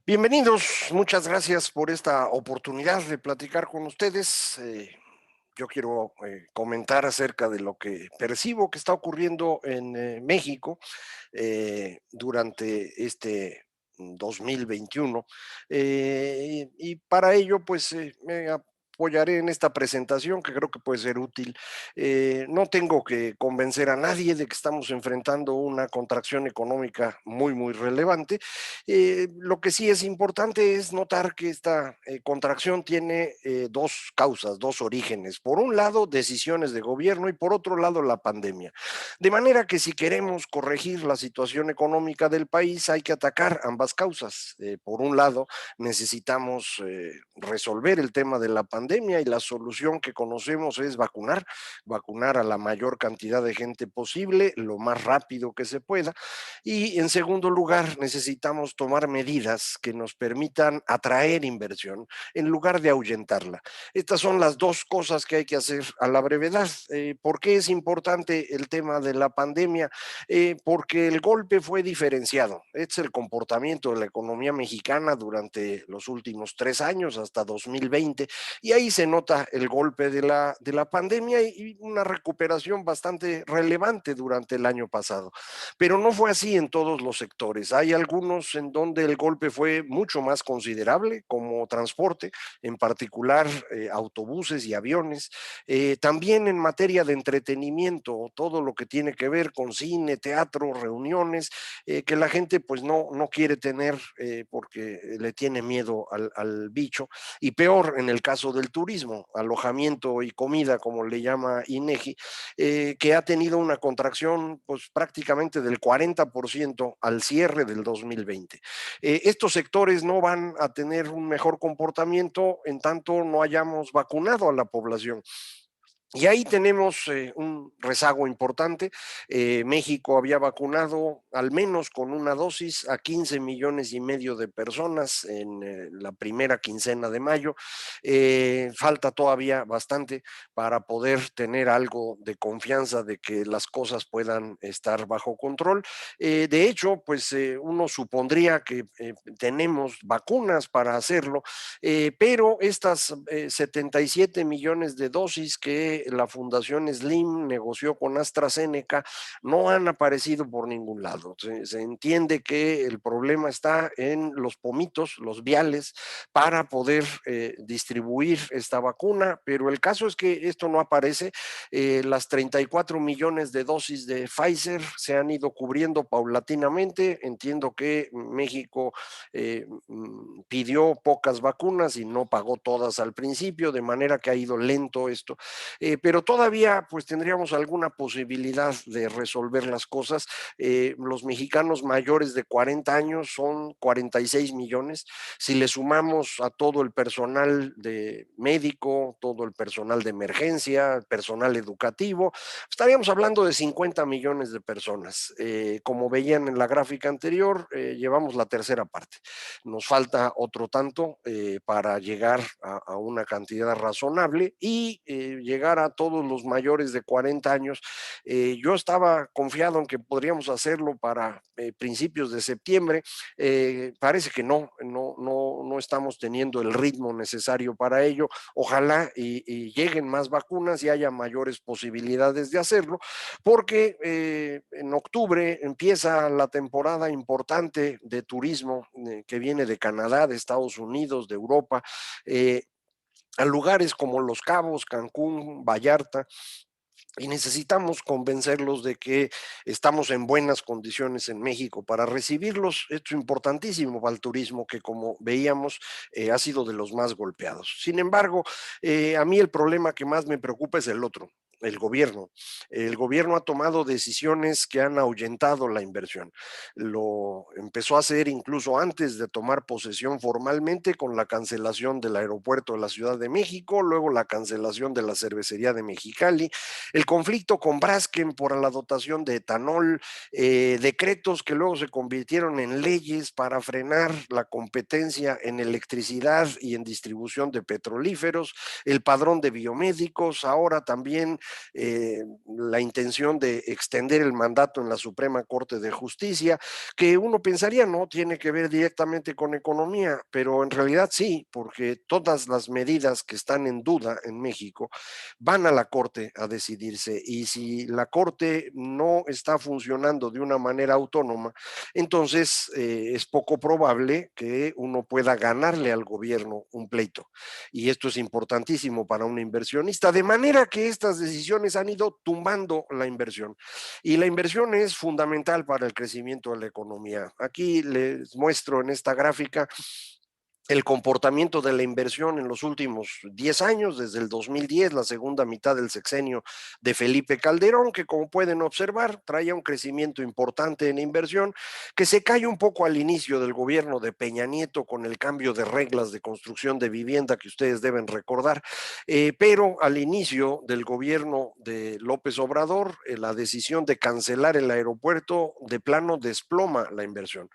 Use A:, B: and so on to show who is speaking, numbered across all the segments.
A: Bienvenidos, muchas gracias por esta oportunidad de platicar con ustedes. Yo quiero comentar acerca de lo que percibo que está ocurriendo en México durante este 2021. Y para ello, pues me apoyaré en esta presentación que creo que puede ser útil. No tengo que convencer a nadie de que estamos enfrentando una contracción económica muy, muy relevante. Lo que sí es importante es notar que esta contracción tiene dos causas, dos orígenes. Por un lado, decisiones de gobierno y por otro lado, la pandemia. De manera que si queremos corregir la situación económica del país, hay que atacar ambas causas. Por un lado, necesitamos resolver el tema de la pandemia y la solución que conocemos es vacunar a la mayor cantidad de gente posible, lo más rápido que se pueda. Y en segundo lugar, necesitamos tomar medidas que nos permitan atraer inversión en lugar de ahuyentarla. Estas son las dos cosas que hay que hacer a la brevedad. ¿Por qué es importante el tema de la pandemia? Porque el golpe fue diferenciado. Es el comportamiento de la economía mexicana durante los últimos 3 años, hasta 2020, y ahí se nota el golpe de la pandemia y una recuperación bastante relevante durante el año pasado. Pero no fue así en todos los sectores. Hay algunos en donde el golpe fue mucho más considerable, como transporte, en particular autobuses y aviones. También en materia de entretenimiento, todo lo que tiene que ver con cine, teatro, reuniones, que la gente pues no quiere tener porque le tiene miedo al bicho. Y peor en el caso del turismo, alojamiento y comida, como le llama INEGI, que ha tenido una contracción pues prácticamente del 40% al cierre del 2020. Estos sectores no van a tener un mejor comportamiento en tanto no hayamos vacunado a la población. Y ahí tenemos un rezago importante. México había vacunado al menos con una dosis a 15 millones y medio de personas en la primera quincena de mayo. Falta todavía bastante para poder tener algo de confianza de que las cosas puedan estar bajo control. De hecho, pues uno supondría que tenemos vacunas para hacerlo, pero estas 77 millones de dosis que la Fundación Slim negoció con AstraZeneca no han aparecido por ningún lado. Se entiende que el problema está en los pomitos, los viales, para poder distribuir esta vacuna, pero el caso es que esto no aparece. Las 34 millones de dosis de Pfizer se han ido cubriendo paulatinamente. Entiendo que México pidió pocas vacunas y no pagó todas al principio, de manera que ha ido lento esto, pero todavía pues tendríamos alguna posibilidad de resolver las cosas. Los mexicanos mayores de 40 años son 46 millones. Si le sumamos a todo el personal de médico, todo el personal de emergencia, el personal educativo, estaríamos hablando de 50 millones de personas. Como veían en la gráfica anterior, llevamos la tercera parte. Nos falta otro tanto para llegar a una cantidad razonable y llegar a todos los mayores de 40 años. Yo estaba confiado en que podríamos hacerlo para principios de septiembre. Parece que no estamos teniendo el ritmo necesario para ello. Ojalá y lleguen más vacunas y haya mayores posibilidades de hacerlo, porque en octubre empieza la temporada importante de turismo que viene de Canadá, de Estados Unidos, de Europa, eh, a lugares como Los Cabos, Cancún, Vallarta, y necesitamos convencerlos de que estamos en buenas condiciones en México para recibirlos. Esto es importantísimo para el turismo, que como veíamos ha sido de los más golpeados. Sin embargo, a mí el problema que más me preocupa es el otro. El gobierno. El gobierno ha tomado decisiones que han ahuyentado la inversión. Lo empezó a hacer incluso antes de tomar posesión formalmente, con la cancelación del aeropuerto de la Ciudad de México, luego la cancelación de la cervecería de Mexicali, el conflicto con Braskem por la dotación de etanol, decretos que luego se convirtieron en leyes para frenar la competencia en electricidad y en distribución de petrolíferos, el padrón de biomédicos, ahora también la intención de extender el mandato en la Suprema Corte de Justicia, que uno pensaría no tiene que ver directamente con economía, pero en realidad sí, porque todas las medidas que están en duda en México van a la Corte a decidirse, y si la Corte no está funcionando de una manera autónoma, entonces es poco probable que uno pueda ganarle al gobierno un pleito. Y esto es importantísimo para un inversionista, de manera que estas decisiones han ido tumbando la inversión. Y la inversión es fundamental para el crecimiento de la economía. Aquí les muestro en esta gráfica el comportamiento de la inversión en los últimos 10 años, desde el 2010, la segunda mitad del sexenio de Felipe Calderón, que como pueden observar, traía un crecimiento importante en inversión, que se cae un poco al inicio del gobierno de Peña Nieto con el cambio de reglas de construcción de vivienda que ustedes deben recordar, pero al inicio del gobierno de López Obrador, la decisión de cancelar el aeropuerto de plano desploma la inversión.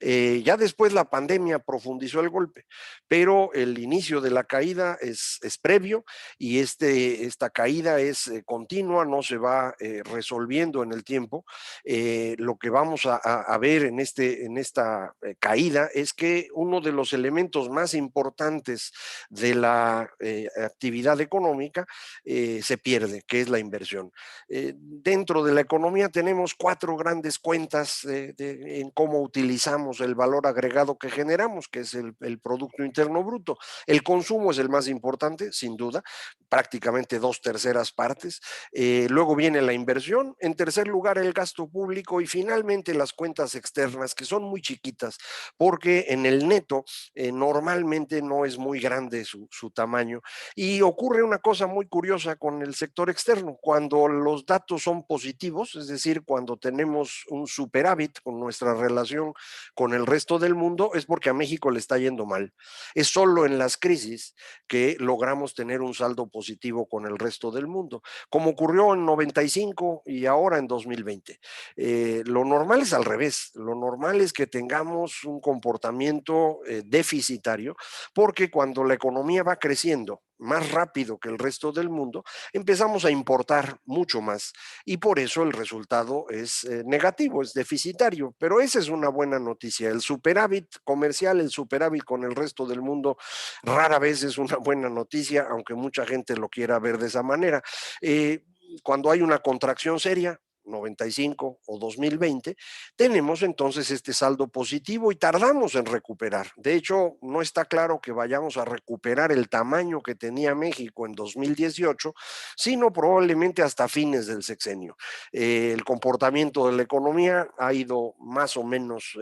A: Ya después la pandemia profundizó el golpe, pero el inicio de la caída es previo, y esta caída es continua, no se va resolviendo en el tiempo. Lo que vamos a ver en esta caída es que uno de los elementos más importantes de la actividad económica se pierde, que es la inversión. Dentro de la economía tenemos cuatro grandes cuentas en cómo utilizamos el valor agregado que generamos, que es el Producto Interno Bruto. El consumo es el más importante, sin duda, prácticamente 2/3 partes. Luego viene la inversión, en tercer lugar el gasto público, y finalmente las cuentas externas, que son muy chiquitas, porque en el neto normalmente no es muy grande su tamaño. Y ocurre una cosa muy curiosa con el sector externo: cuando los datos son positivos, es decir, cuando tenemos un superávit con nuestra relación con el resto del mundo, es porque a México le está yendo mal. Es solo en las crisis que logramos tener un saldo positivo con el resto del mundo, como ocurrió en 95 y ahora en 2020. Lo normal es al revés. Lo normal es que tengamos un comportamiento deficitario, porque cuando la economía va creciendo más rápido que el resto del mundo, empezamos a importar mucho más, y por eso el resultado es negativo, es deficitario. Pero esa es una buena noticia. El superávit comercial, el superávit con el resto del mundo, rara vez es una buena noticia, aunque mucha gente lo quiera ver de esa manera. Cuando hay una contracción seria, 95 o 2020, tenemos entonces este saldo positivo y tardamos en recuperar. De hecho, no está claro que vayamos a recuperar el tamaño que tenía México en 2018, sino probablemente hasta fines del sexenio. El comportamiento de la economía ha ido más o menos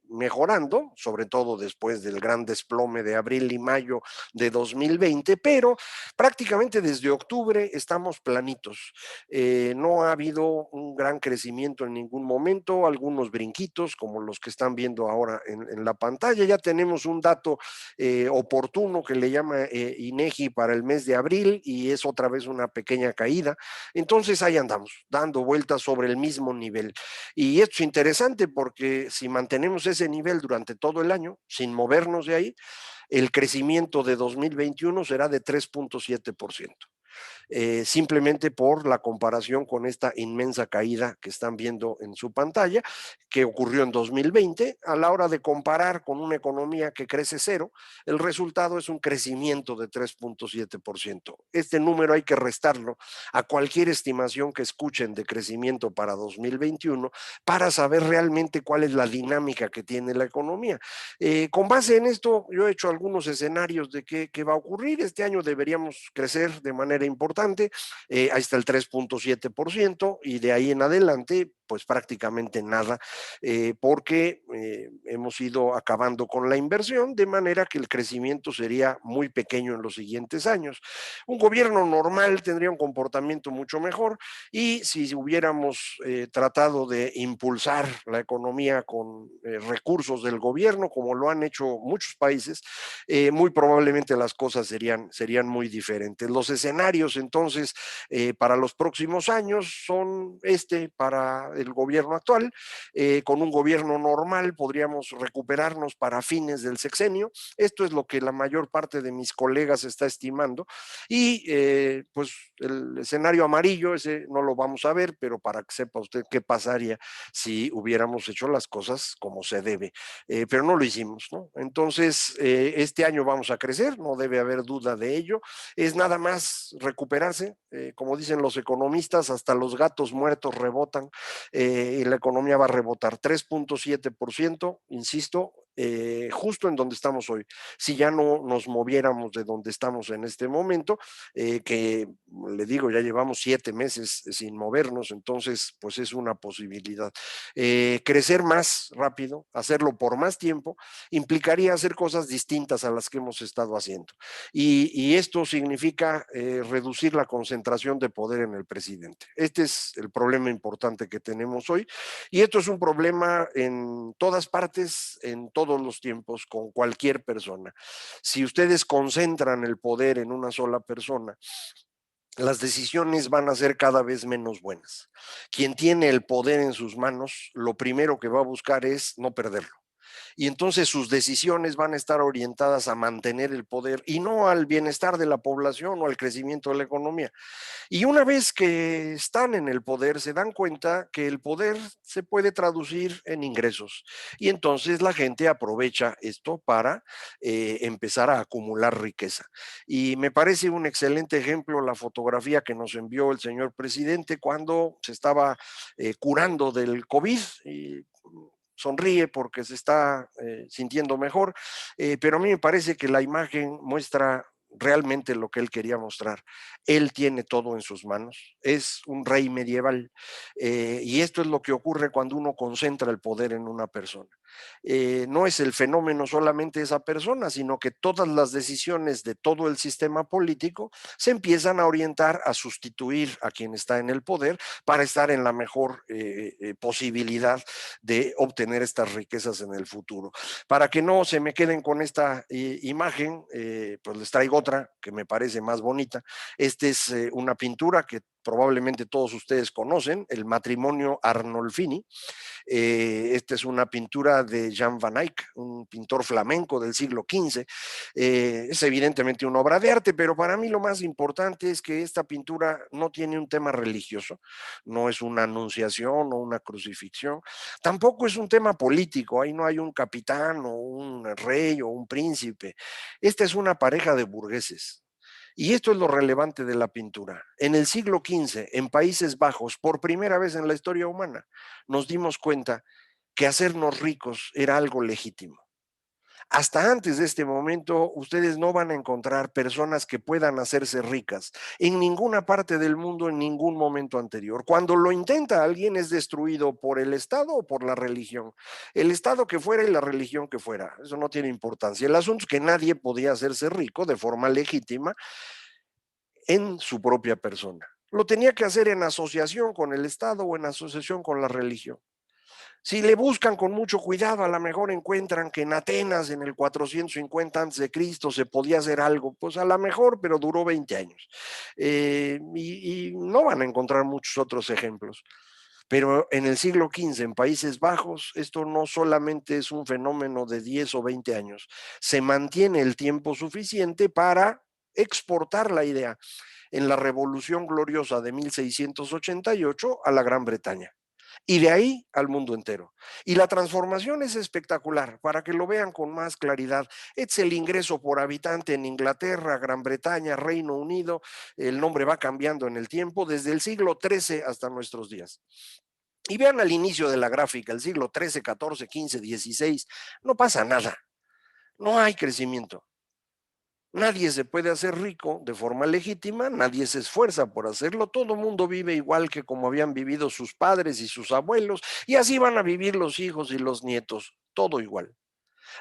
A: mejorando, sobre todo después del gran desplome de abril y mayo de 2020, pero prácticamente desde octubre estamos planitos. No ha habido un gran crecimiento en ningún momento, algunos brinquitos como los que están viendo ahora en la pantalla. Ya tenemos un dato oportuno que le llama INEGI para el mes de abril, y es otra vez una pequeña caída. Entonces ahí andamos, dando vueltas sobre el mismo nivel. Y esto es interesante porque si mantenemos ese nivel durante todo el año, sin movernos de ahí, el crecimiento de 2021 será de 3.7%. Simplemente por la comparación con esta inmensa caída que están viendo en su pantalla, que ocurrió en 2020. A la hora de comparar con una economía que crece cero, el resultado es un crecimiento de 3.7%. Este número hay que restarlo a cualquier estimación que escuchen de crecimiento para 2021 para saber realmente cuál es la dinámica que tiene la economía. Con base en esto, yo he hecho algunos escenarios de qué va a ocurrir. Este año deberíamos crecer de manera importante. Ahí está el 3.7%, y de ahí en adelante pues prácticamente nada, porque hemos ido acabando con la inversión, de manera que el crecimiento sería muy pequeño en los siguientes años. Un gobierno normal tendría un comportamiento mucho mejor, y si hubiéramos tratado de impulsar la economía con recursos del gobierno, como lo han hecho muchos países, muy probablemente las cosas serían muy diferentes. Los escenarios entonces para los próximos años son para el gobierno actual. Con un gobierno normal podríamos recuperarnos para fines del sexenio. Esto es lo que la mayor parte de mis colegas está estimando. Y pues el escenario amarillo, ese no lo vamos a ver, pero para que sepa usted qué pasaría si hubiéramos hecho las cosas como se debe. Pero no lo hicimos, ¿no? Entonces, este año vamos a crecer, no debe haber duda de ello. Es nada más recuperarse, como dicen los economistas, hasta los gatos muertos rebotan, y la economía va a rebotar 3.7%, insisto, justo en donde estamos hoy. Si ya no nos moviéramos de donde estamos en este momento, que le digo, ya llevamos 7 meses sin movernos, entonces pues es una posibilidad. Crecer más rápido, hacerlo por más tiempo, implicaría hacer cosas distintas a las que hemos estado haciendo. Y esto significa reducir la concentración de poder en el presidente. Este es el problema importante que tenemos hoy, y esto es un problema en todas partes, en todos los tiempos, con cualquier persona. Si ustedes concentran el poder en una sola persona, las decisiones van a ser cada vez menos buenas. Quien tiene el poder en sus manos, lo primero que va a buscar es no perderlo. Y entonces sus decisiones van a estar orientadas a mantener el poder y no al bienestar de la población o al crecimiento de la economía. Y una vez que están en el poder, se dan cuenta que el poder se puede traducir en ingresos. Y entonces la gente aprovecha esto para empezar a acumular riqueza. Y me parece un excelente ejemplo la fotografía que nos envió el señor presidente cuando se estaba curando del COVID. Y sonríe porque se está sintiendo mejor, pero a mí me parece que la imagen muestra realmente lo que él quería mostrar. Él tiene todo en sus manos, es un rey medieval, y esto es lo que ocurre cuando uno concentra el poder en una persona. No es el fenómeno solamente esa persona, sino que todas las decisiones de todo el sistema político se empiezan a orientar a sustituir a quien está en el poder para estar en la mejor posibilidad de obtener estas riquezas en el futuro. Para que no se me queden con esta imagen, pues les traigo otra que me parece más bonita. Esta es una pintura que probablemente todos ustedes conocen, el matrimonio Arnolfini. Esta es una pintura de Jan van Eyck, un pintor flamenco del siglo XV. Es evidentemente una obra de arte, pero para mí lo más importante es que esta pintura no tiene un tema religioso, no es una anunciación o una crucifixión, tampoco es un tema político, ahí no hay un capitán o un rey o un príncipe. Esta es una pareja de burgueses. Y esto es lo relevante de la pintura. En el siglo XV, en Países Bajos, por primera vez en la historia humana, nos dimos cuenta que hacernos ricos era algo legítimo. Hasta antes de este momento, ustedes no van a encontrar personas que puedan hacerse ricas en ninguna parte del mundo en ningún momento anterior. Cuando lo intenta alguien es destruido por el Estado o por la religión. El Estado que fuera y la religión que fuera. Eso no tiene importancia. El asunto es que nadie podía hacerse rico de forma legítima en su propia persona. Lo tenía que hacer en asociación con el Estado o en asociación con la religión. Si le buscan con mucho cuidado, a lo mejor encuentran que en Atenas, en el 450 a.C., se podía hacer algo, pues a lo mejor, pero duró 20 años. Y no van a encontrar muchos otros ejemplos. Pero en el siglo XV, en Países Bajos, esto no solamente es un fenómeno de 10 o 20 años, se mantiene el tiempo suficiente para exportar la idea en la Revolución Gloriosa de 1688 a la Gran Bretaña y de ahí al mundo entero. Y la transformación es espectacular, para que lo vean con más claridad. Es el ingreso por habitante en Inglaterra, Gran Bretaña, Reino Unido, el nombre va cambiando en el tiempo, desde el siglo XIII hasta nuestros días. Y vean al inicio de la gráfica, el siglo XIII, XIV, XV, XVI, no pasa nada, no hay crecimiento. Nadie se puede hacer rico de forma legítima, nadie se esfuerza por hacerlo, todo el mundo vive igual que como habían vivido sus padres y sus abuelos, y así van a vivir los hijos y los nietos, todo igual.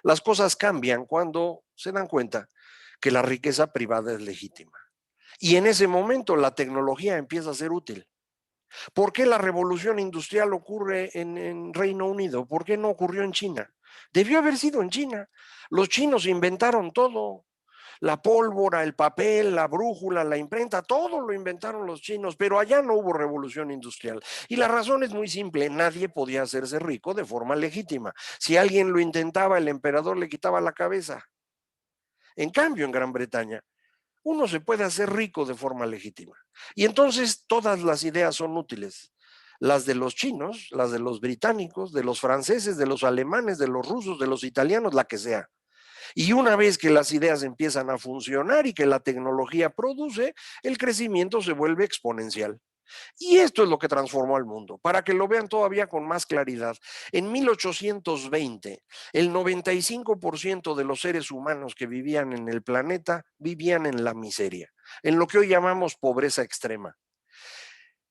A: Las cosas cambian cuando se dan cuenta que la riqueza privada es legítima. Y en ese momento la tecnología empieza a ser útil. ¿Por qué la revolución industrial ocurre en Reino Unido? ¿Por qué no ocurrió en China? Debió haber sido en China. Los chinos inventaron todo. La pólvora, el papel, la brújula, la imprenta, todo lo inventaron los chinos, pero allá no hubo revolución industrial. Y la razón es muy simple, nadie podía hacerse rico de forma legítima. Si alguien lo intentaba, el emperador le quitaba la cabeza. En cambio, en Gran Bretaña, uno se puede hacer rico de forma legítima. Y entonces todas las ideas son útiles. Las de los chinos, las de los británicos, de los franceses, de los alemanes, de los rusos, de los italianos, la que sea. Y una vez que las ideas empiezan a funcionar y que la tecnología produce, el crecimiento se vuelve exponencial. Y esto es lo que transformó al mundo. Para que lo vean todavía con más claridad, en 1820, el 95% de los seres humanos que vivían en el planeta vivían en la miseria, en lo que hoy llamamos pobreza extrema.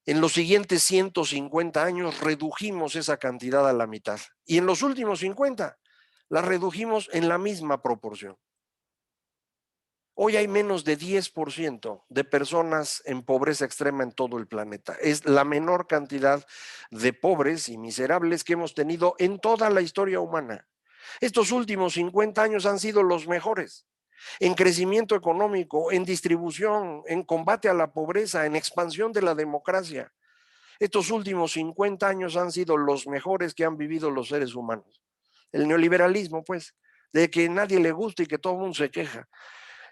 A: En los siguientes 150 años redujimos esa cantidad a la mitad. Y en los últimos 50 la redujimos en la misma proporción. Hoy hay menos de 10% de personas en pobreza extrema en todo el planeta. Es la menor cantidad de pobres y miserables que hemos tenido en toda la historia humana. Estos últimos 50 años han sido los mejores en crecimiento económico, en distribución, en combate a la pobreza, en expansión de la democracia. Estos últimos 50 años han sido los mejores que han vivido los seres humanos. El neoliberalismo, pues, de que nadie le gusta y que todo el mundo se queja.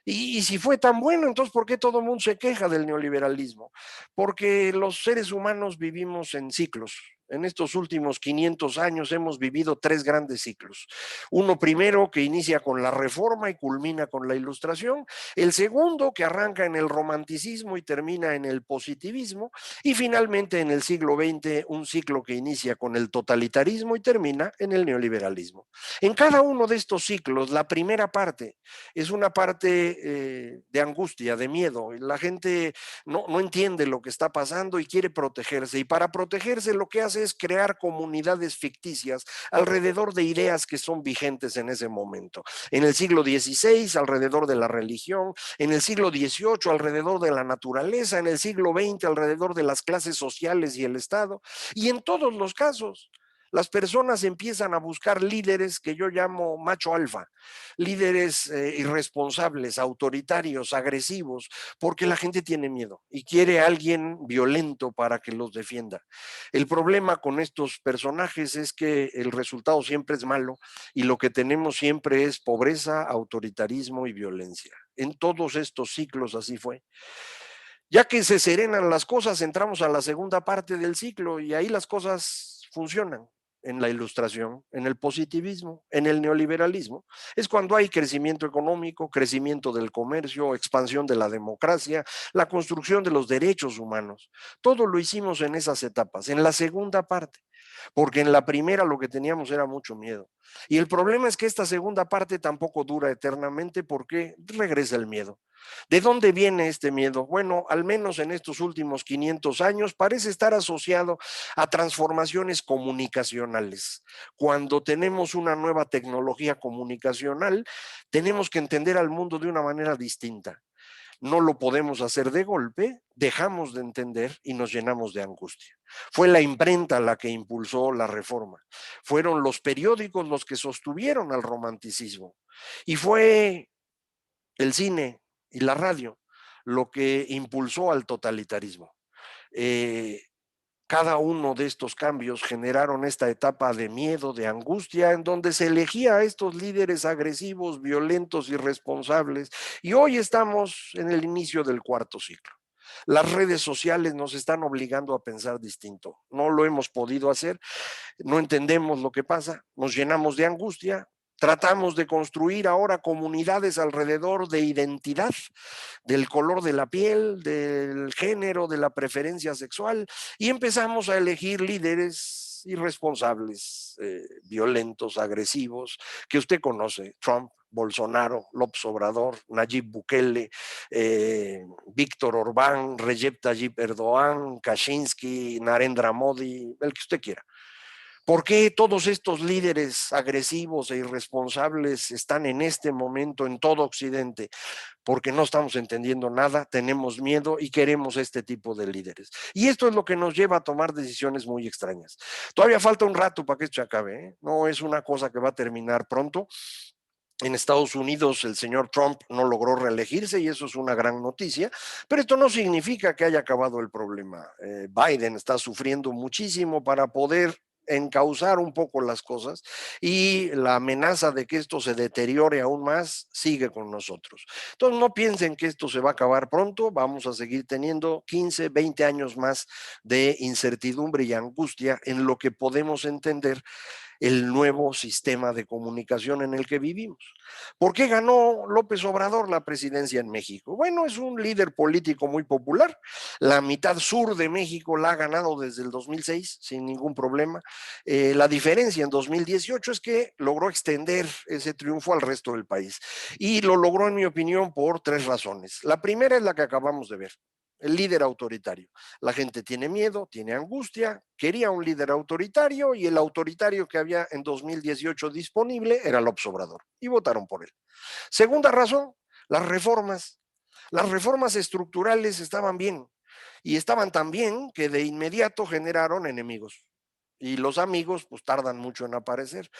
A: Y si fue tan bueno, entonces, ¿por qué todo el mundo se queja del neoliberalismo? Porque los seres humanos vivimos en ciclos. En estos últimos 500 años hemos vivido tres grandes ciclos. Uno primero que inicia con la reforma y culmina con la ilustración. El segundo que arranca en el romanticismo y termina en el positivismo. Y finalmente en el siglo XX un ciclo que inicia con el totalitarismo y termina en el neoliberalismo. En cada uno de estos ciclos, la primera parte es una parte de angustia, de miedo. La gente no entiende lo que está pasando y quiere protegerse. Y para protegerse lo que hace es crear comunidades ficticias alrededor de ideas que son vigentes en ese momento. En el siglo XVI, alrededor de la religión, en el siglo XVIII, alrededor de la naturaleza, en el siglo XX, alrededor de las clases sociales y el Estado. Y en todos los casos, las personas empiezan a buscar líderes que yo llamo macho alfa, líderes irresponsables, autoritarios, agresivos, porque la gente tiene miedo y quiere a alguien violento para que los defienda. El problema con estos personajes es que el resultado siempre es malo y lo que tenemos siempre es pobreza, autoritarismo y violencia. En todos estos ciclos así fue. Ya que se serenan las cosas, entramos a la segunda parte del ciclo y ahí las cosas funcionan en la ilustración, en el positivismo, en el neoliberalismo. Es cuando hay crecimiento económico, crecimiento del comercio, expansión de la democracia, la construcción de los derechos humanos. Todo lo hicimos en esas etapas. En la segunda parte, porque en la primera lo que teníamos era mucho miedo. Y el problema es que esta segunda parte tampoco dura eternamente porque regresa el miedo. ¿De dónde viene este miedo? Bueno, al menos en estos últimos 500 años parece estar asociado a transformaciones comunicacionales. Cuando tenemos una nueva tecnología comunicacional, tenemos que entender al mundo de una manera distinta. No lo podemos hacer de golpe, dejamos de entender y nos llenamos de angustia. Fue la imprenta la que impulsó la reforma. Fueron los periódicos los que sostuvieron al romanticismo. Y fue el cine y la radio lo que impulsó al totalitarismo. Eh, Cada uno de estos cambios generaron esta etapa de miedo, de angustia, en donde se elegía a estos líderes agresivos, violentos, irresponsables. Y hoy estamos en el inicio del cuarto ciclo. Las redes sociales nos están obligando a pensar distinto. No lo hemos podido hacer, no entendemos lo que pasa, nos llenamos de angustia, tratamos de construir ahora comunidades alrededor de identidad, del color de la piel, del género, de la preferencia sexual, y empezamos a elegir líderes irresponsables, violentos, agresivos, que usted conoce, Trump, Bolsonaro, López Obrador, Nayib Bukele, Víctor Orbán, Recep Tayyip Erdogan, Kaczynski, Narendra Modi, el que usted quiera. ¿Por qué todos estos líderes agresivos e irresponsables están en este momento en todo Occidente? Porque no estamos entendiendo nada, tenemos miedo y queremos este tipo de líderes. Y esto es lo que nos lleva a tomar decisiones muy extrañas. Todavía falta un rato para que esto se acabe, ¿eh? No es una cosa que va a terminar pronto. En Estados Unidos el señor Trump no logró reelegirse y eso es una gran noticia, pero esto no significa que haya acabado el problema. Biden está sufriendo muchísimo para poder encauzar un poco las cosas y la amenaza de que esto se deteriore aún más sigue con nosotros. Entonces no piensen que esto se va a acabar pronto, vamos a seguir teniendo 15, 20 años más de incertidumbre y angustia en lo que podemos entender el nuevo sistema de comunicación en el que vivimos. ¿Por qué ganó López Obrador la presidencia en México? Bueno, es un líder político muy popular. La mitad sur de México la ha ganado desde el 2006 sin ningún problema. La diferencia en 2018 es que logró extender ese triunfo al resto del país. Y lo logró, en mi opinión, por tres razones. La primera es la que acabamos de ver. El líder autoritario. La gente tiene miedo, tiene angustia, quería un líder autoritario y el autoritario que había en 2018 disponible era López Obrador y votaron por él. Segunda razón, las reformas. Las reformas estructurales estaban bien y estaban tan bien que de inmediato generaron enemigos. Y los amigos pues tardan mucho en aparecer.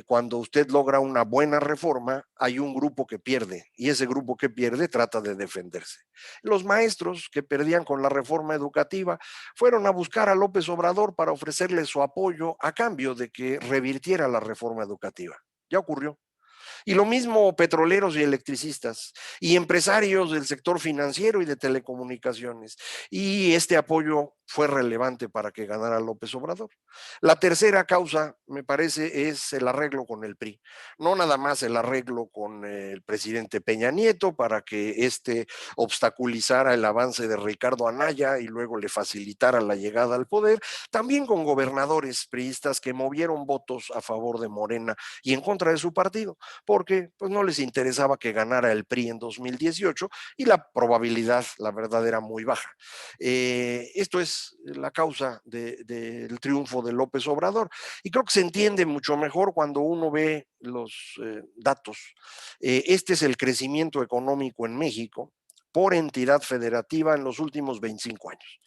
A: Cuando usted logra una buena reforma, hay un grupo que pierde y ese grupo que pierde trata de defenderse. Los maestros que perdían con la reforma educativa fueron a buscar a López Obrador para ofrecerle su apoyo a cambio de que revirtiera la reforma educativa. Ya ocurrió. Y lo mismo petroleros y electricistas y empresarios del sector financiero y de telecomunicaciones. Y este apoyo fue relevante para que ganara López Obrador. La tercera causa, me parece, es el arreglo con el PRI. No nada más el arreglo con el presidente Peña Nieto para que este obstaculizara el avance de Ricardo Anaya y luego le facilitara la llegada al poder, también con gobernadores priistas que movieron votos a favor de Morena y en contra de su partido porque pues, no les interesaba que ganara el PRI en 2018 y la probabilidad, la verdad, era muy baja. Esto es la causa del triunfo de López Obrador y creo que se entiende mucho mejor cuando uno ve los datos. Este es el crecimiento económico en México por entidad federativa en los últimos 25 años.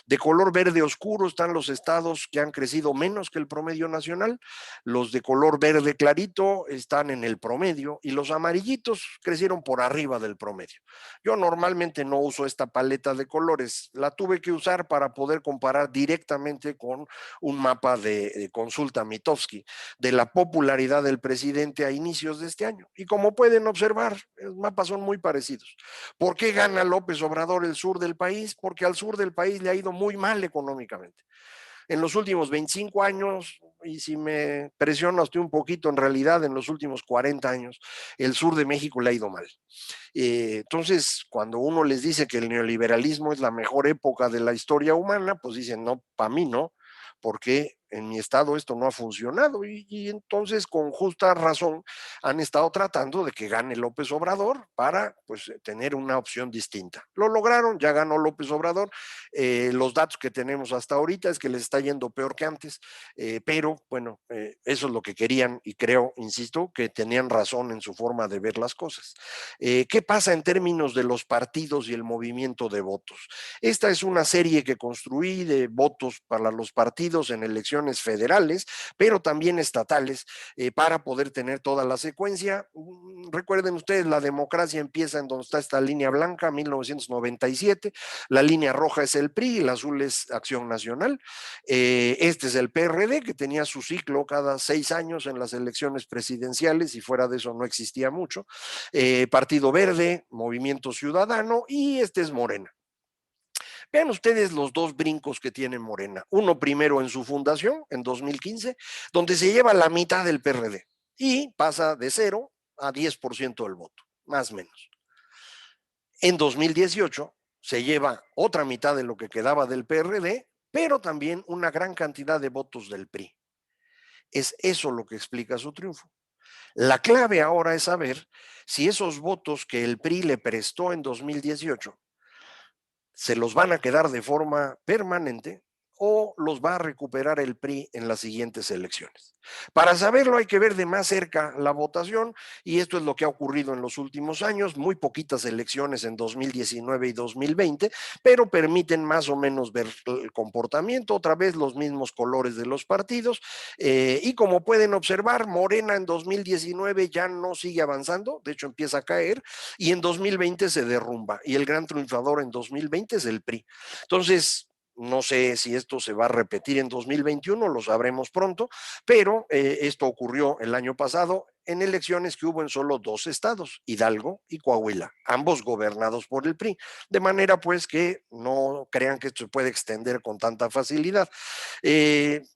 A: De color verde oscuro están los estados que han crecido menos que el promedio nacional, los de color verde clarito están en el promedio y los amarillitos crecieron por arriba del promedio. Yo normalmente no uso esta paleta de colores, la tuve que usar para poder comparar directamente con un mapa de consulta Mitofsky de la popularidad del presidente a inicios de este año. Y como pueden observar, los mapas son muy parecidos. ¿Por qué gana López Obrador el sur del país? Porque al sur del país le ha ido muy mal económicamente. En los últimos 25 años, y si me presiona usted un poquito, en realidad en los últimos 40 años, el sur de México le ha ido mal. Entonces, cuando uno les dice que el neoliberalismo es la mejor época de la historia humana, pues dicen, no, para mí no, porque en mi estado esto no ha funcionado y entonces con justa razón han estado tratando de que gane López Obrador para pues tener una opción distinta. Lo lograron, ya ganó López Obrador, los datos que tenemos hasta ahorita es que les está yendo peor que antes, pero bueno, eso es lo que querían y creo, insisto, que tenían razón en su forma de ver las cosas. ¿Qué pasa en términos de los partidos y el movimiento de votos? Esta es una serie que construí de votos para los partidos en elecciones federales, pero también estatales, para poder tener toda la secuencia. Recuerden ustedes, la democracia empieza en donde está esta línea blanca, 1997, la línea roja es el PRI, el azul es Acción Nacional, este es el PRD, que tenía su ciclo cada 6 años en las elecciones presidenciales y fuera de eso no existía mucho, Partido Verde, Movimiento Ciudadano y este es Morena. Vean ustedes los dos brincos que tiene Morena. Uno primero en su fundación, en 2015, donde se lleva la mitad del PRD y pasa de 0 a 10% del voto, más o menos. En 2018 se lleva otra mitad de lo que quedaba del PRD, pero también una gran cantidad de votos del PRI. Es eso lo que explica su triunfo. La clave ahora es saber si esos votos que el PRI le prestó en 2018 se los van a quedar de forma permanente o los va a recuperar el PRI en las siguientes elecciones. Para saberlo hay que ver de más cerca la votación y esto es lo que ha ocurrido en los últimos años, muy poquitas elecciones en 2019 y 2020, pero permiten más o menos ver el comportamiento, otra vez los mismos colores de los partidos y como pueden observar, Morena en 2019 ya no sigue avanzando, de hecho empieza a caer y en 2020 se derrumba y el gran triunfador en 2020 es el PRI. Entonces, no sé si esto se va a repetir en 2021, lo sabremos pronto, pero esto ocurrió el año pasado en elecciones que hubo en solo dos estados, Hidalgo y Coahuila, ambos gobernados por el PRI, de manera pues que no crean que esto se puede extender con tanta facilidad.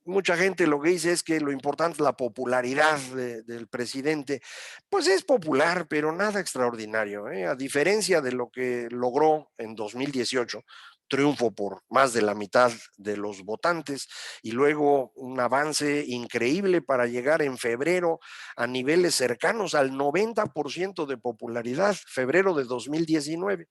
A: Mucha gente lo que dice es que lo importante es la popularidad del presidente, pues es popular, pero nada extraordinario, ¿eh? A diferencia de lo que logró en 2018, triunfo por más de la mitad de los votantes y luego un avance increíble para llegar en febrero a niveles cercanos al 90% de popularidad, febrero de 2019.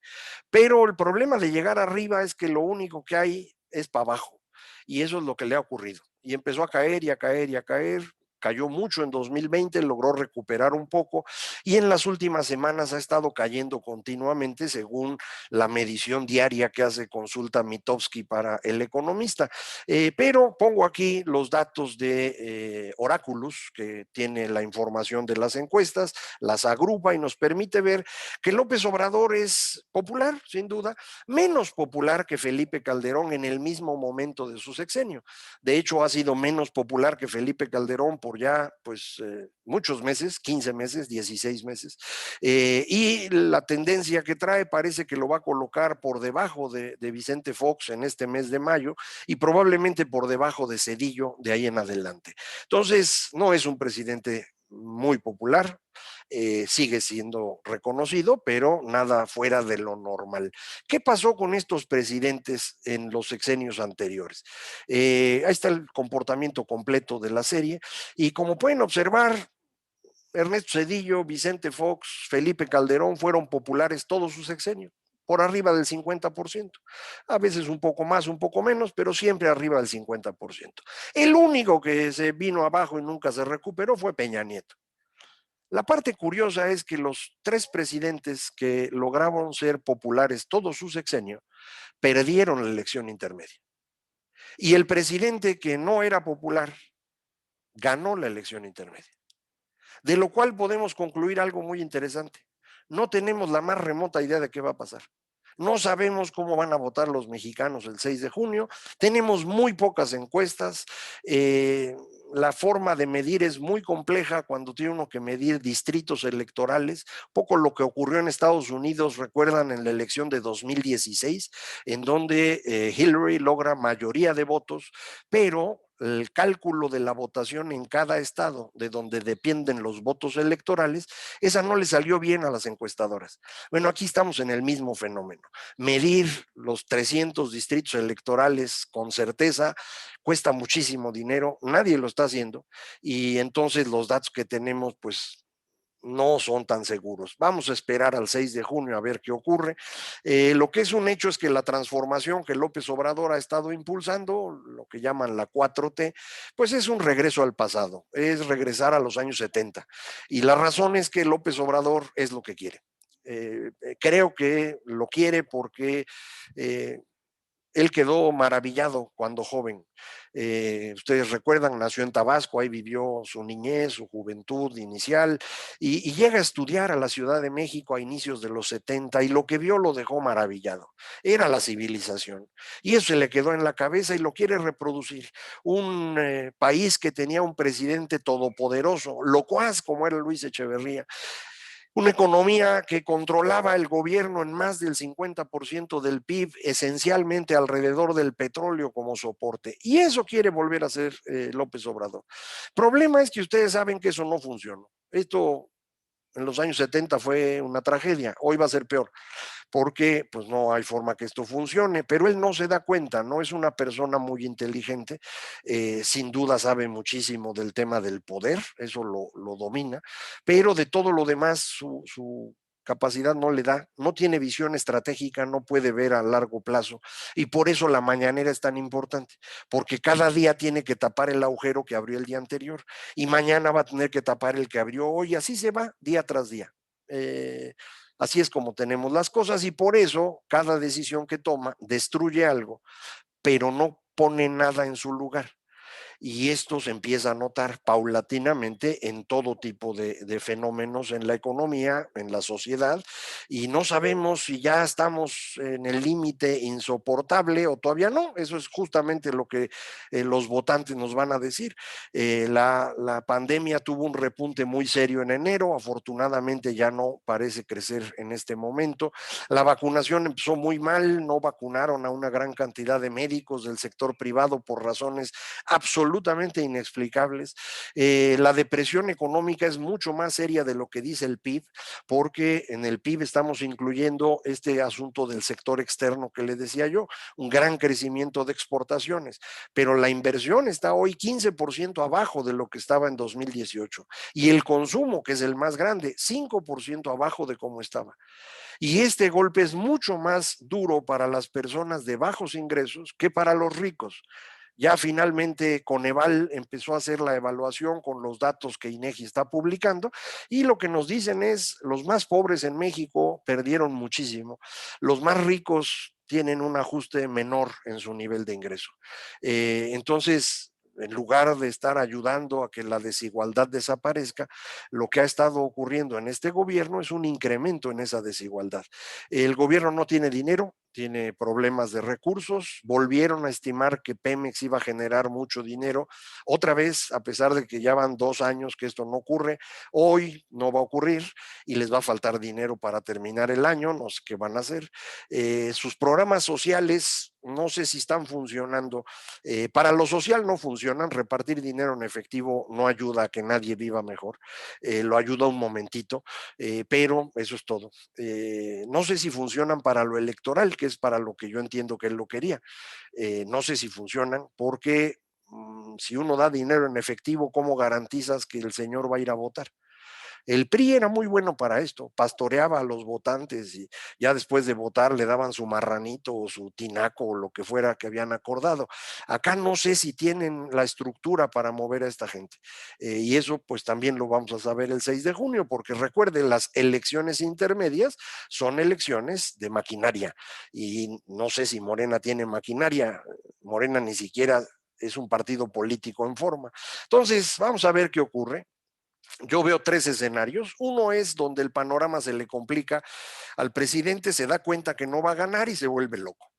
A: Pero el problema de llegar arriba es que lo único que hay es para abajo y eso es lo que le ha ocurrido. Y empezó a caer y a caer y a caer, cayó mucho en 2020, logró recuperar un poco y en las últimas semanas ha estado cayendo continuamente según la medición diaria que hace Consulta Mitofsky para El Economista. Pero pongo aquí los datos de Oráculos, que tiene la información de las encuestas, las agrupa y nos permite ver que López Obrador es popular, sin duda, menos popular que Felipe Calderón en el mismo momento de su sexenio. De hecho, ha sido menos popular que Felipe Calderón por ya, pues, muchos meses, 15 meses, 16 meses. Y la tendencia que trae parece que lo va a colocar por debajo de Vicente Fox en este mes de mayo y probablemente por debajo de Cedillo de ahí en adelante. Entonces, no es un presidente muy popular, sigue siendo reconocido, pero nada fuera de lo normal. ¿Qué pasó con estos presidentes en los sexenios anteriores? Ahí está el comportamiento completo de la serie y como pueden observar, Ernesto Cedillo, Vicente Fox, Felipe Calderón fueron populares todos sus sexenios, por arriba del 50%. A veces un poco más, un poco menos, pero siempre arriba del 50%. El único que se vino abajo y nunca se recuperó fue Peña Nieto. La parte curiosa es que los tres presidentes que lograron ser populares todo su sexenio perdieron la elección intermedia. Y el presidente que no era popular ganó la elección intermedia. De lo cual podemos concluir algo muy interesante. No tenemos la más remota idea de qué va a pasar. No sabemos cómo van a votar los mexicanos el 6 de junio. Tenemos muy pocas encuestas. La forma de medir es muy compleja cuando tiene uno que medir distritos electorales. Poco lo que ocurrió en Estados Unidos, recuerdan en la elección de 2016, en donde Hillary logra mayoría de votos, pero el cálculo de la votación en cada estado, de donde dependen los votos electorales, esa no le salió bien a las encuestadoras. Bueno, aquí estamos en el mismo fenómeno. Medir los 300 distritos electorales con certeza cuesta muchísimo dinero, nadie lo está haciendo y entonces los datos que tenemos pues no son tan seguros. Vamos a esperar al 6 de junio a ver qué ocurre. Lo que es un hecho es que la transformación que López Obrador ha estado impulsando, lo que llaman la 4T, pues es un regreso al pasado, es regresar a los años 70. Y la razón es que López Obrador es lo que quiere. Creo que lo quiere porque él quedó maravillado cuando joven. Ustedes recuerdan, nació en Tabasco, ahí vivió su niñez, su juventud inicial, y llega a estudiar a la Ciudad de México a inicios de los 70 y lo que vio lo dejó maravillado. Era la civilización. Y eso se le quedó en la cabeza y lo quiere reproducir. Un país que tenía un presidente todopoderoso, locuaz como era Luis Echeverría, una economía que controlaba el gobierno en más del 50% del PIB, esencialmente alrededor del petróleo como soporte. Y eso quiere volver a hacer López Obrador. Problema es que ustedes saben que eso no funcionó. Esto en los años 70 fue una tragedia, hoy va a ser peor porque pues no hay forma que esto funcione, pero él no se da cuenta, no es una persona muy inteligente, sin duda sabe muchísimo del tema del poder, eso lo domina, pero de todo lo demás capacidad no le da, no tiene visión estratégica, no puede ver a largo plazo y por eso la mañanera es tan importante, porque cada día tiene que tapar el agujero que abrió el día anterior y mañana va a tener que tapar el que abrió hoy, así se va día tras día. Eh, Así es como tenemos las cosas y por eso cada decisión que toma destruye algo, pero no pone nada en su lugar y esto se empieza a notar paulatinamente en todo tipo de fenómenos en la economía, en la sociedad, y no sabemos si ya estamos en el límite insoportable o todavía no. Eso es justamente lo que los votantes nos van a decir. La pandemia tuvo un repunte muy serio en enero, afortunadamente ya no parece crecer en este momento. La vacunación empezó muy mal, no vacunaron a una gran cantidad de médicos del sector privado por razones absolutamente inexplicables. La depresión económica es mucho más seria de lo que dice el PIB, porque en el PIB estamos incluyendo este asunto del sector externo que le decía yo, un gran crecimiento de exportaciones, pero la inversión está hoy 15% abajo de lo que estaba en 2018 y el consumo, que es el más grande, 5% abajo de cómo estaba. Y este golpe es mucho más duro para las personas de bajos ingresos que para los ricos. Ya finalmente Coneval empezó a hacer la evaluación con los datos que INEGI está publicando y lo que nos dicen es los más pobres en México perdieron muchísimo, los más ricos tienen un ajuste menor en su nivel de ingreso. Entonces, en lugar de estar ayudando a que la desigualdad desaparezca, lo que ha estado ocurriendo en este gobierno es un incremento en esa desigualdad. El gobierno no tiene dinero, tiene problemas de recursos, volvieron a estimar que Pemex iba a generar mucho dinero, otra vez, a pesar de que ya van 2 años que esto no ocurre, hoy no va a ocurrir y les va a faltar dinero para terminar el año, no sé qué van a hacer. Sus programas sociales no sé si están funcionando. Para lo social no funcionan, repartir dinero en efectivo no ayuda a que nadie viva mejor, lo ayuda un momentito, pero eso es todo. No sé si funcionan para lo electoral, que es para lo que yo entiendo que él lo quería. No sé si funcionan porque si uno da dinero en efectivo, ¿cómo garantizas que el señor va a ir a votar? El PRI era muy bueno para esto, pastoreaba a los votantes y ya después de votar le daban su marranito o su tinaco o lo que fuera que habían acordado. Acá no sé si tienen la estructura para mover a esta gente. Y eso pues también lo vamos a saber el 6 de junio, porque recuerden, las elecciones intermedias son elecciones de maquinaria y no sé si Morena tiene maquinaria, Morena ni siquiera es un partido político en forma. Entonces, vamos a ver qué ocurre. Yo veo tres escenarios. Uno es donde el panorama se le complica al presidente, se da cuenta que no va a ganar y se vuelve loco.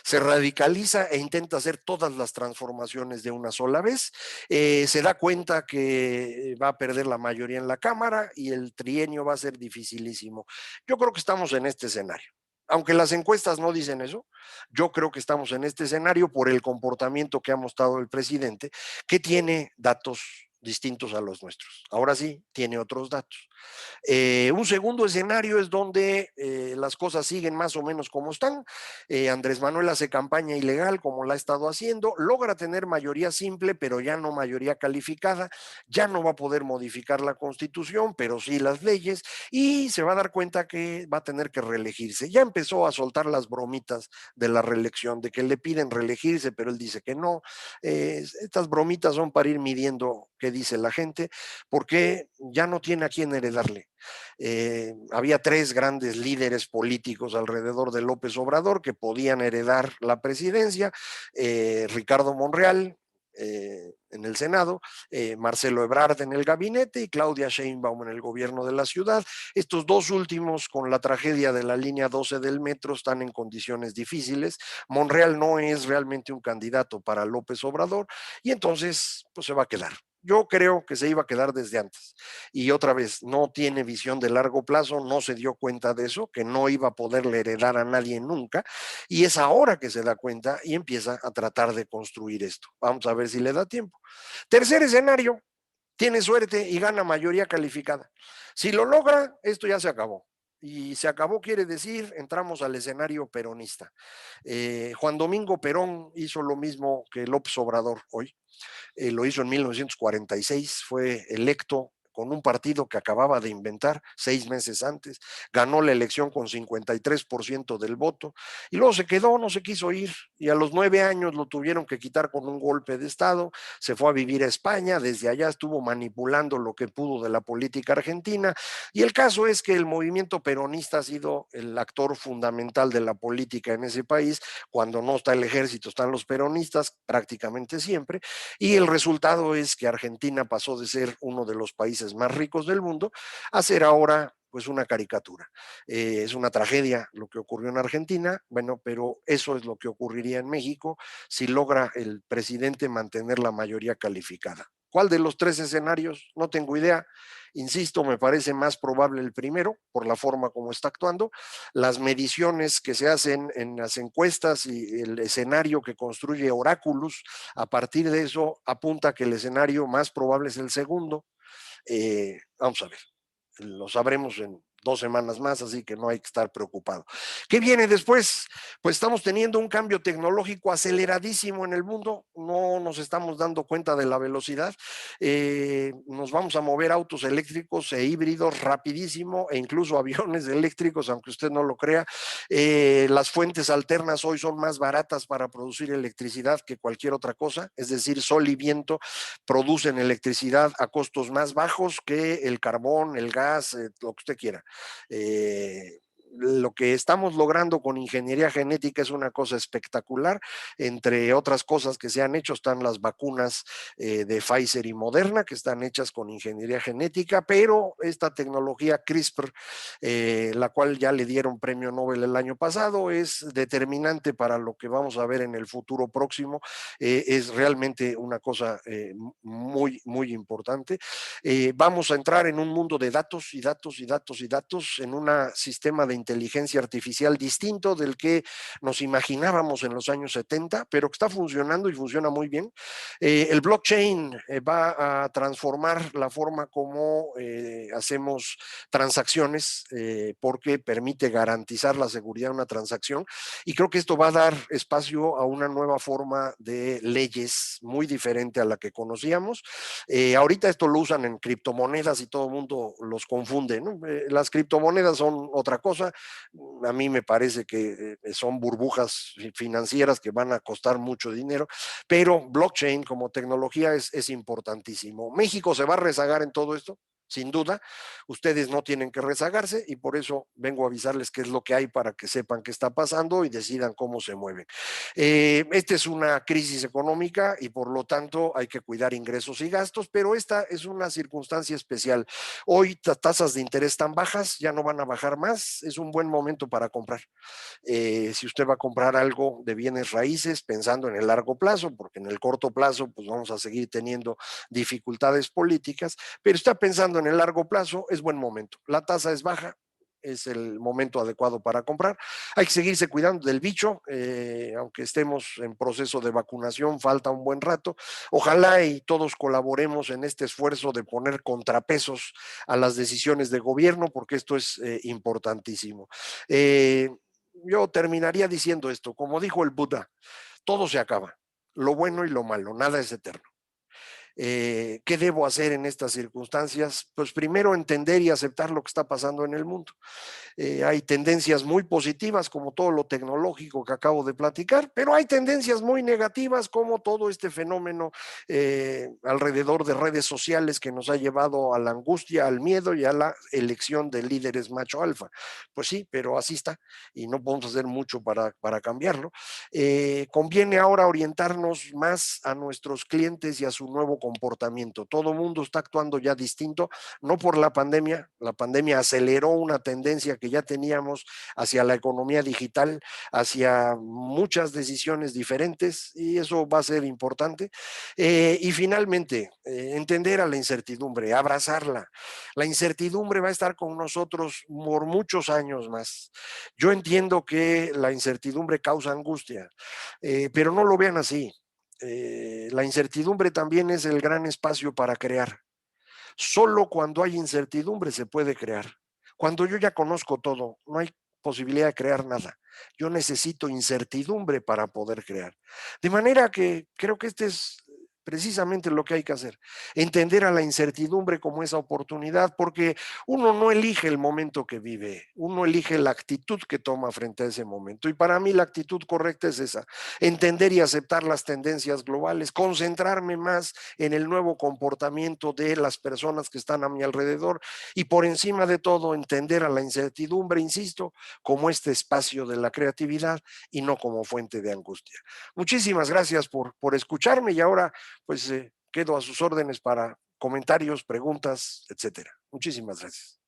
A: Se radicaliza e intenta hacer todas las transformaciones de una sola vez. Se da cuenta que va a perder la mayoría en la Cámara y el trienio va a ser dificilísimo. Yo creo que estamos en este escenario. Aunque las encuestas no dicen eso, yo creo que estamos en este escenario por el comportamiento que ha mostrado el presidente, que tiene datos distintos a los nuestros. Ahora sí, tiene otros datos. Un segundo escenario es donde las cosas siguen más o menos como están. Andrés Manuel hace campaña ilegal como la ha estado haciendo, logra tener mayoría simple, pero ya no mayoría calificada, ya no va a poder modificar la constitución, pero sí las leyes, y se va a dar cuenta que va a tener que reelegirse. Ya empezó a soltar las bromitas de la reelección, de que le piden reelegirse, pero él dice que no. Estas bromitas son para ir midiendo qué dice la gente, porque ya no tiene a quién heredarle. Había tres grandes líderes políticos alrededor de López Obrador que podían heredar la presidencia, Ricardo Monreal, en el Senado, Marcelo Ebrard en el gabinete y Claudia Sheinbaum en el gobierno de la ciudad. Estos dos últimos, con la tragedia de la línea 12 del metro, están en condiciones difíciles. Monreal no es realmente un candidato para López Obrador y entonces pues se va a quedar. Yo creo que se iba a quedar desde antes. Y otra vez, no tiene visión de largo plazo, no se dio cuenta de eso, que no iba a poderle heredar a nadie nunca. Y es ahora que se da cuenta y empieza a tratar de construir esto. Vamos a ver si le da tiempo. Tercer escenario, tiene suerte y gana mayoría calificada. Si lo logra, esto ya se acabó. Y se acabó quiere decir, entramos al escenario peronista. Juan Domingo Perón hizo lo mismo que López Obrador hoy. Lo hizo en 1946, fue electo con un partido que acababa de inventar 6 meses antes, ganó la elección con 53% del voto y luego se quedó, no se quiso ir y a los 9 años lo tuvieron que quitar con un golpe de Estado, se fue a vivir a España, desde allá estuvo manipulando lo que pudo de la política argentina y el caso es que el movimiento peronista ha sido el actor fundamental de la política en ese país. Cuando no está el ejército están los peronistas prácticamente siempre y el resultado es que Argentina pasó de ser uno de los países más ricos del mundo a ser ahora pues una caricatura. Es una tragedia lo que ocurrió en Argentina, bueno, pero eso es lo que ocurriría en México si logra el presidente mantener la mayoría calificada. ¿Cuál de los tres escenarios? No tengo idea. Insisto, me parece más probable el primero, por la forma como está actuando. Las mediciones que se hacen en las encuestas y el escenario que construye Oráculos, a partir de eso apunta que el escenario más probable es el segundo. Vamos a ver, lo sabremos en 2 semanas más, así que no hay que estar preocupado. ¿Qué viene después? Pues estamos teniendo un cambio tecnológico aceleradísimo en el mundo, no nos estamos dando cuenta de la velocidad, nos vamos a mover autos eléctricos e híbridos rapidísimo e incluso aviones eléctricos, aunque usted no lo crea. Las fuentes alternas hoy son más baratas para producir electricidad que cualquier otra cosa, es decir, sol y viento producen electricidad a costos más bajos que el carbón, el gas, lo que usted quiera. Lo que estamos logrando con ingeniería genética es una cosa espectacular. Entre otras cosas que se han hecho están las vacunas de Pfizer y Moderna, que están hechas con ingeniería genética, pero esta tecnología CRISPR, la cual ya le dieron premio Nobel el año pasado, es determinante para lo que vamos a ver en el futuro próximo. Es realmente una cosa muy, muy importante. Vamos a entrar en un mundo de datos y datos y datos y datos, en un sistema de inteligencia artificial distinto del que nos imaginábamos en los años 70, pero que está funcionando y funciona muy bien. El blockchain va a transformar la forma como hacemos transacciones porque permite garantizar la seguridad de una transacción y creo que esto va a dar espacio a una nueva forma de leyes muy diferente a la que conocíamos. Ahorita esto lo usan en criptomonedas y todo el mundo los confunde, ¿no? Las criptomonedas son otra cosa. A mí me parece que son burbujas financieras que van a costar mucho dinero, pero blockchain como tecnología es importantísimo. México se va a rezagar en todo esto, sin duda. Ustedes no tienen que rezagarse y por eso vengo a avisarles qué es lo que hay para que sepan qué está pasando y decidan cómo se mueven. Esta es una crisis económica y por lo tanto hay que cuidar ingresos y gastos, pero esta es una circunstancia especial. Hoy tasas de interés tan bajas, ya no van a bajar más, es un buen momento para comprar. Si usted va a comprar algo de bienes raíces pensando en el largo plazo, porque en el corto plazo pues vamos a seguir teniendo dificultades políticas, pero está pensando en el largo plazo, es buen momento. La tasa es baja, es el momento adecuado para comprar. Hay que seguirse cuidando del bicho, aunque estemos en proceso de vacunación, falta un buen rato. Ojalá y todos colaboremos en este esfuerzo de poner contrapesos a las decisiones de gobierno, porque esto es importantísimo. Yo terminaría diciendo esto, como dijo el Buda, todo se acaba, lo bueno y lo malo, nada es eterno. ¿Qué debo hacer en estas circunstancias? Pues primero entender y aceptar lo que está pasando en el mundo. Hay tendencias muy positivas como todo lo tecnológico que acabo de platicar, pero hay tendencias muy negativas como todo este fenómeno alrededor de redes sociales que nos ha llevado a la angustia, al miedo y a la elección de líderes macho alfa. Pues sí, pero así está y no podemos hacer mucho para cambiarlo. Conviene ahora orientarnos más a nuestros clientes y a su nuevo comportamiento. Todo el mundo está actuando ya distinto, no por la pandemia aceleró una tendencia que ya teníamos hacia la economía digital, hacia muchas decisiones diferentes y eso va a ser importante. Y finalmente, entender a la incertidumbre, abrazarla. La incertidumbre va a estar con nosotros por muchos años más. Yo entiendo que la incertidumbre causa angustia, pero no lo vean así. La incertidumbre también es el gran espacio para crear. Solo cuando hay incertidumbre se puede crear. Cuando yo ya conozco todo, no hay posibilidad de crear nada. Yo necesito incertidumbre para poder crear. De manera que creo que este es precisamente lo que hay que hacer, entender a la incertidumbre como esa oportunidad, porque uno no elige el momento que vive, uno elige la actitud que toma frente a ese momento. Y para mí la actitud correcta es esa, entender y aceptar las tendencias globales, concentrarme más en el nuevo comportamiento de las personas que están a mi alrededor y por encima de todo entender a la incertidumbre, insisto, como este espacio de la creatividad y no como fuente de angustia. Muchísimas gracias por escucharme y ahora pues quedo a sus órdenes para comentarios, preguntas, etcétera. Muchísimas gracias.